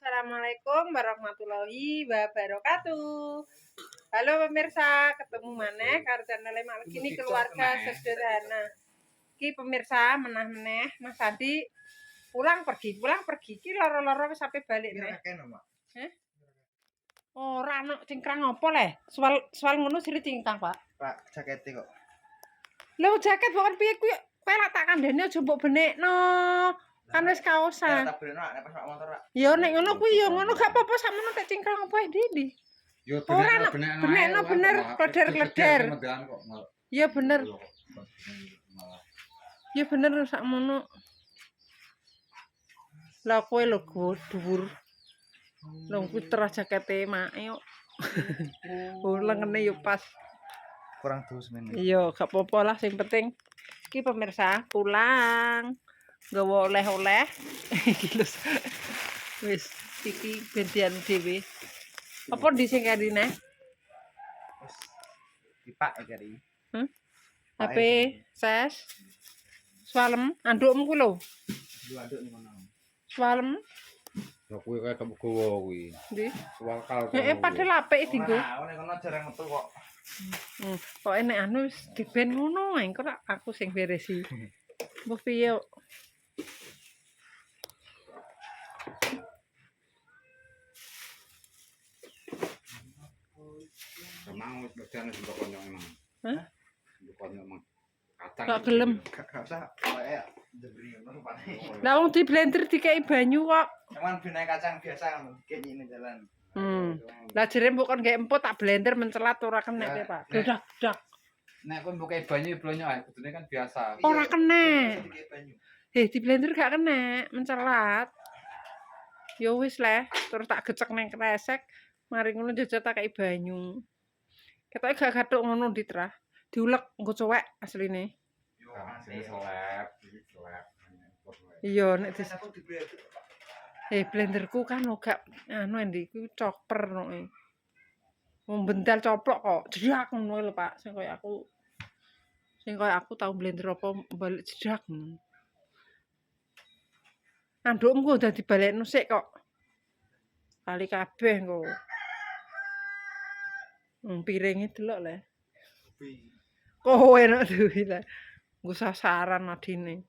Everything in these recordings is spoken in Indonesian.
Assalamualaikum warahmatullahi wabarakatuh. Halo pemirsa, ketemu maneh karo channel Malgini Keluarga Sederhana. Iki pemirsa meneh Mas Adi pulang pergi iki loro-loro wis sampe balik neh. Heh? Ora ana cingkrang apa le? Soal ngono sire cingkrang, Pak. Pak, jakete kok. Lho jaket bukan piye kuwi kowe lak tak kandhane aja mbok benekno. Kan wis kaosan. Tak benekno nek pas motor Pak. Ya nek ngono kuwi ya ngono gak apa-apa sakmono tek cingkrang apa ndi. Yo Ora benekno bener kleder-kleder. Ya bener. Ya bener sakmono. Lah kowe lho dhuwur. Lho kuwi terah jakete make kok. Oh lengene yo pas. Kurang dus men. Iya, gak apa-apa lah sing penting iki pemirsa pulang. Nggawa oleh-oleh. Iki lho. Wis iki gantian dhewe. Apa di sing karine? Wis dipak kari. HP ses. Swalem, andukmu kuwi lho. Dua anduk ning kono. Swalem. Ya kuwi kaya temu gowo kuwi. Ndi? Suwal kal. Padahal apik dinggo. Ora, ning kono jarang metu kok. Kok enek anu wis diben ngono ae, engko aku sing beresi. Mbah piye kok. Emang wis bedane sing konyol emang. Hah? Konyol emang. Kacang. Gak gelem. Gak usah kowe diberi ngono rupane. Lah wong di blender dikei banyu kok. Cuman bina kacang biasa kan kayak gini jalan. Lah jere mbok kon gawe empuk tak blender mencelat ora kena kowe, Pak. Dak. Nek kowe mbok banyu blonyo ae kudune kan biasa. Ora kena. Banyu. Di blender gak kena, mencelat. Ya wis leh, terus tak gecek nang kresek, mari ngono jajal tak kei banyu. Ketoke gak gathuk ngono diterah. Diulek engko cowek asline. Yo, Sini seleb. Iya nek dis aku dibeli blenderku kan gak anu endi kuwi chopper noke. Wong bentel coplok kok. Jedak ngono lho, Pak. Sing kaya aku tau blender apa balik jedak. Andukmu udah dibalekno sik kok. Kali kabeh engko. Piringe delok le. Kowe nek duwi le. Nggo sasaran adine.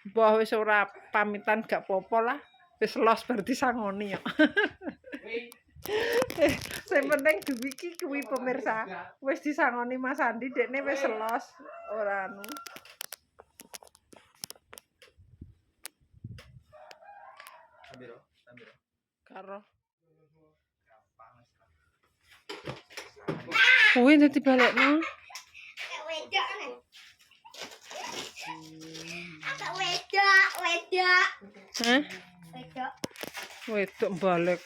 Mbah wis ora pamitan gak apa-apa lah. Wis los berarti sangoni kok. Sing penting duwi iki kuwi pemirsa. Wis disangoni Mas Andi dekne wis los ora anu. Sambiro. Karo. Kuwi dadi balekno. Wedok. Hah? Wedok balik.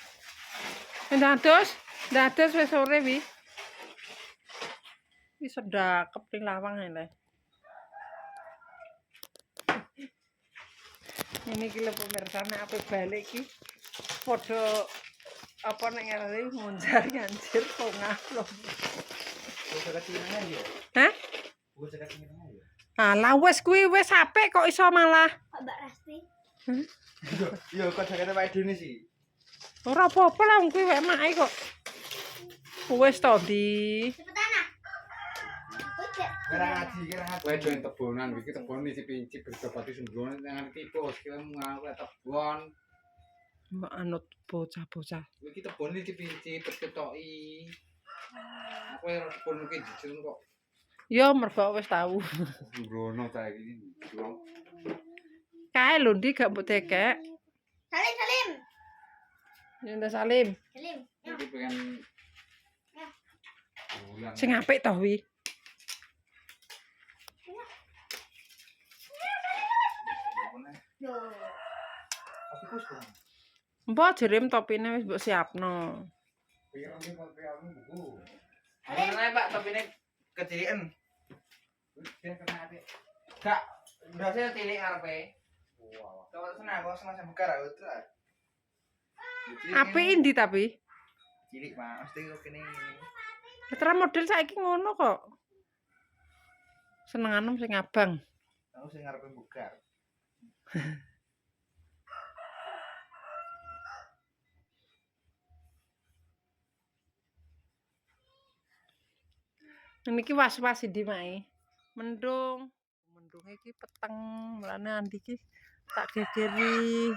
Ndados wis sore wi. Wis sedakep ning lawang ae le. Ini iki lho pemirsa nek ape balik iki padha apa nek ngarani munjar nganjir pongah lho. Hah? Alah wis kuwi wis apik kok iso malah. Mbak Rasti. Yo kok jakete Pak Dene sih. Ora apa-apa lah wong kuwi wek make kok. Wis to Di. Cepetan ah. Kira ngaji. Kowe doen tebonan iki tebon isi pincip berjabati sembrono nang tipus kira nganggo tebon. Mbak anut bocah-bocah. Iki tebon iki pincip ketoki. Kowe ora tebon iki jujur kok. Ya mergo wis tau. Sembrono ta iki. Kae lho Di gak mbok dekek. Salim. Ya Salim. Iki pengen Sing apik to wi. Yo. Aku kus kok. Mbok jerem topine wis mbok siapno. Ana Pak topine kecilikan. Gak, ndase cilik ngarepe. Wow. Coba senang kok senang bekar aku terus. Apik ndi tapi? Cilik Pak, mesti kok kene. Terus model saiki ngono kok. Senenganem sing abang. Aku sing ngarepe bekar. Niki was-was di mae. Mendung. Mendung iki peteng, mulane andi iki tak gegeri.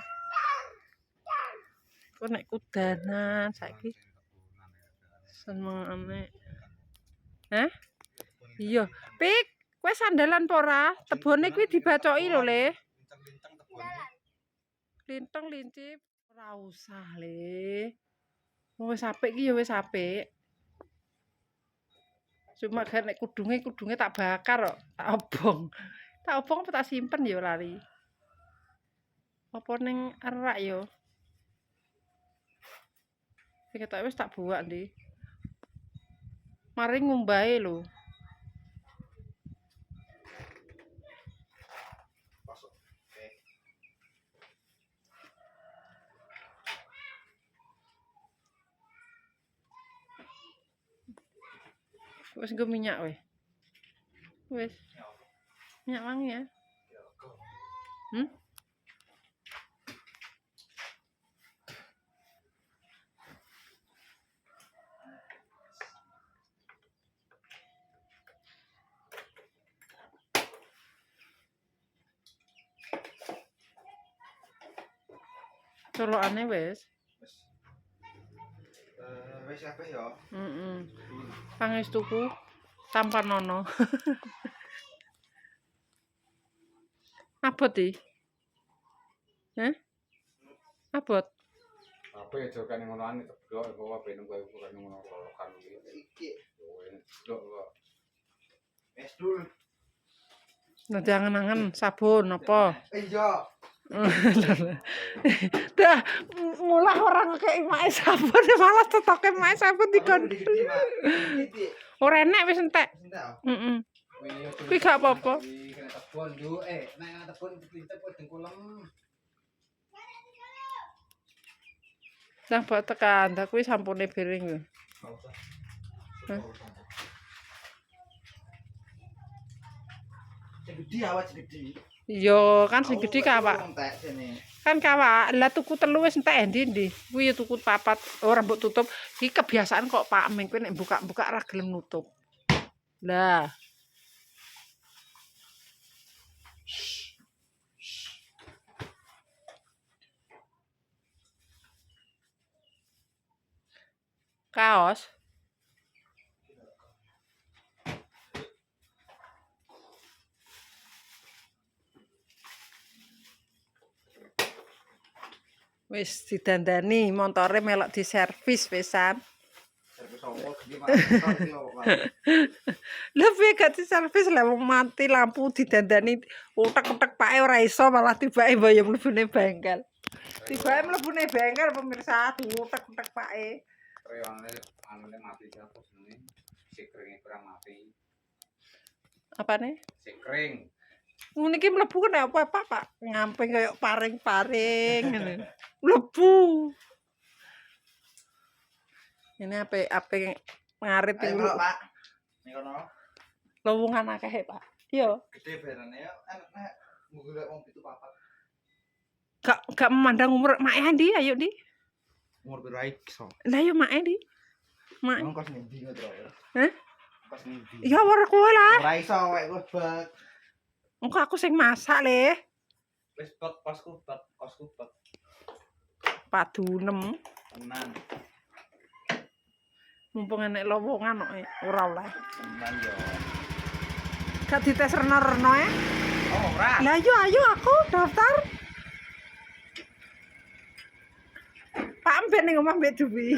Kok nek kudanan saiki senengane. Hah? Iya. Pik, kowe sandalan apa ora? Tebone kuwi dibacoki lho, Le. Linteng lincip. Ora usah, Le. Wis apik iki ya wis apik. Cuma kan nek kudunge tak bakar kok, tak obong. Tak obong apa tak simpen ya lali. Apa ning erak ya? Iki tak wis tak buak ndi. Mari ngumbahe lho. Masuk. Oke. Wis nggo minyak weh. Wis. Minyak wangi ya. Hmm? Colokane wis. Wis kabeh ya. Pangestuku tanpa nono. Abot iki. Hah? Abot. Apa ya jokan ngono ane teblok kok ben kowe bukan ngono kan Iki teblok kok. wis dul. Nanti angen-angen sabun apa? Iya. Dah mulah orang kayak mae sabun malah tetoke mae sabun dikon. Ora enek wis entek. Heeh. Kuwi gak apa-apa. Kena tebon yo nek tebon pinter kok dengkulem. Lah mbok tekan, dah kuwi sampune piring lho. Gede awak gede. Iya, kan sing gedhi kawak. Entek sini. Kan kawak, lah tuku telu wis entek endi-endi. Kuwi ya tuku papat, ora mbok tutup. Iki kebiasaan kok Pak Ameng kuwi nek buka-buka ora gelem nutup. Lah. Kaos. Wis didandani, montore melok diservis wisan. Servis opo gede banget. Lah piye gak diservis lah wong mati lampu didandani utek-utek pake ora iso malah tibake mboyo mlebune bengkel. Tibake mlebune bengkel pemirsa diutek-utek pake. Reone mati siapa jenenge? Sikringe kurang mati. Apane? Sikring. Ngono iki mlebu kena apa Pak? Ngamping kaya paring-paring ngono. Mlebu. Ini ape ngarit iki Ayo Pak. Ning kono. lowongan akeh Pak. Iya. Gede berane ya enak golek wong pitu papat. Gak memandang umur mak Andi ayo Di. Umur piro ae iso. Lah yo mak Di. Mak. Wong kos ngendi ngono to. Hah? Kos ngendi. Ya ora kowe lah. Ora iso awake lebet. Engko aku sing masak le. Wis bek kosku bek kosku bek. Padunem. Tenan. Mumpung enek lowongan kok ora oleh. Tenan yo. Gak dites reno-reno ya. Oh, ora. Lah yo ayo aku daftar. Pak amben ning omah mbek Dewi.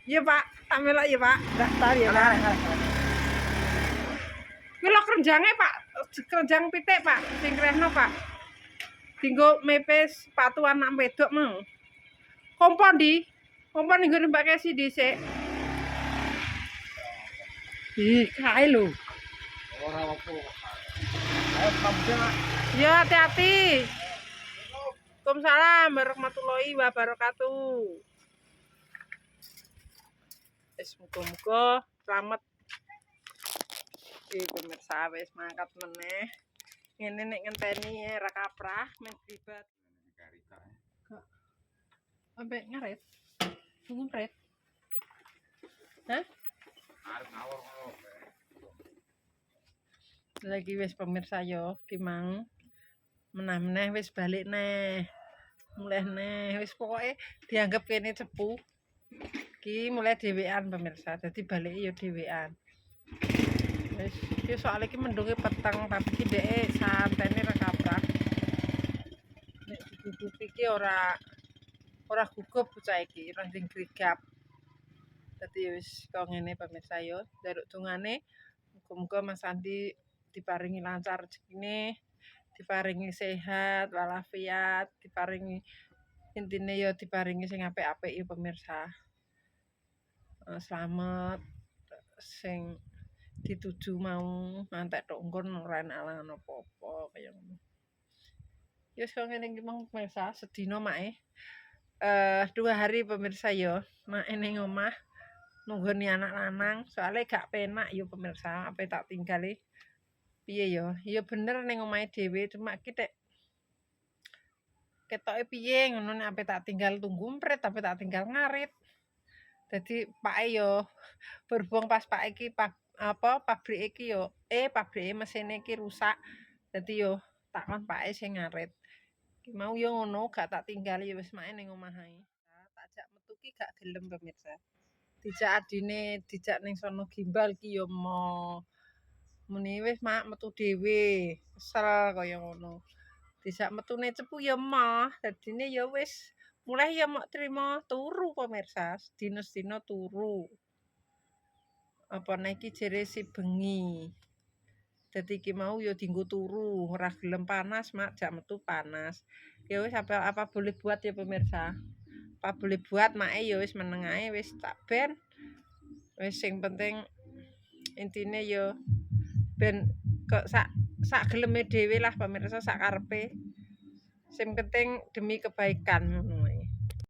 Iya Pak, tak melok ya Pak. Daftar ya Pak. Melok kerenjange Pak. Kerenjang pitik Pak, sing krehno Pak. Dinggo mepes sepatu anak wedok mau. Kompon di. Kompon ning ngene Mbak Kesi dhisik. Ih, kae lho. Ora opo. Ayo kabeh. Ya hati-hati. Waalaikumsalam warahmatullahi wabarakatuh. Wis muga-muga selamat. Iki pemirsa wis mangkat meneh. Ngene nek ngenteni ra kaprah men pribat. Ambek ngaret. Ngempret. Hah? arep ngawur ngono. Lagi wis pemirsa yo ki mang meneh wis balik neh. Mulai neh wis pokoke dianggap kene cepu. Ki mulai dhewean pemirsa. Dadi balik yo dhewean. Wis ki soal iki mendunge peteng tapi ki dheke santene ra kaprah. Nek digugup iki ora gugup bocah iki, ora nding grigap. Dadi wis kok ngene pemirsa yo, njaluk dongane muga-muga Mas Andi diparingi lancar rezekine, diparingi sehat walafiat, diparingi intine ya diparingi sing apik-apik ya pemirsa. Slamet sing dituju mau ngantek tok nggon ora enak alangan apa-apa kaya ngono. Ya wis kok ngene iki mong pemirsa, sedina mae 2 hari pemirsa ya, mae ning omah nunggoni anak lanang, soalnya gak penak ya pemirsa, apa tak tinggali. Piye ya? Ya bener ning omahe dhewe, cuma ki tek ketoke piye ngono nek ape tak tinggal tunggu mpret, tapi tak tinggal ngarit. Dadi pake yo berhubung pas pake iki pabrik iki yo pabrike mesine iki rusak. Dadi yo tak kon pake sing ngarit. Ki mau yo ngono gak tak tinggal ya wis mae ning omah ae. Tak jak metu ki gak gelem pemirsa. Dijak adine, dijak ning sono gimbal ki yo mo. Muni wis mak metu dhewe, kesel kaya ngono. Dijak metune cepu ya emoh, dadine ya wis mulai ya mok trimo turu pemirsa, sedina-sedina turu. Apa nek iki jere si bengi. Dadi iki mau ya dienggo turu, ora gelem panas mak jak metu panas. Ya wis apa boleh buat ya pemirsa. Apa boleh buat make ya wis meneng ae wis tak ben. Wis sing penting intine ya ben kok sak geleme dhewe lah pemirsa sak karepe. Sing penting demi kebaikan ngono.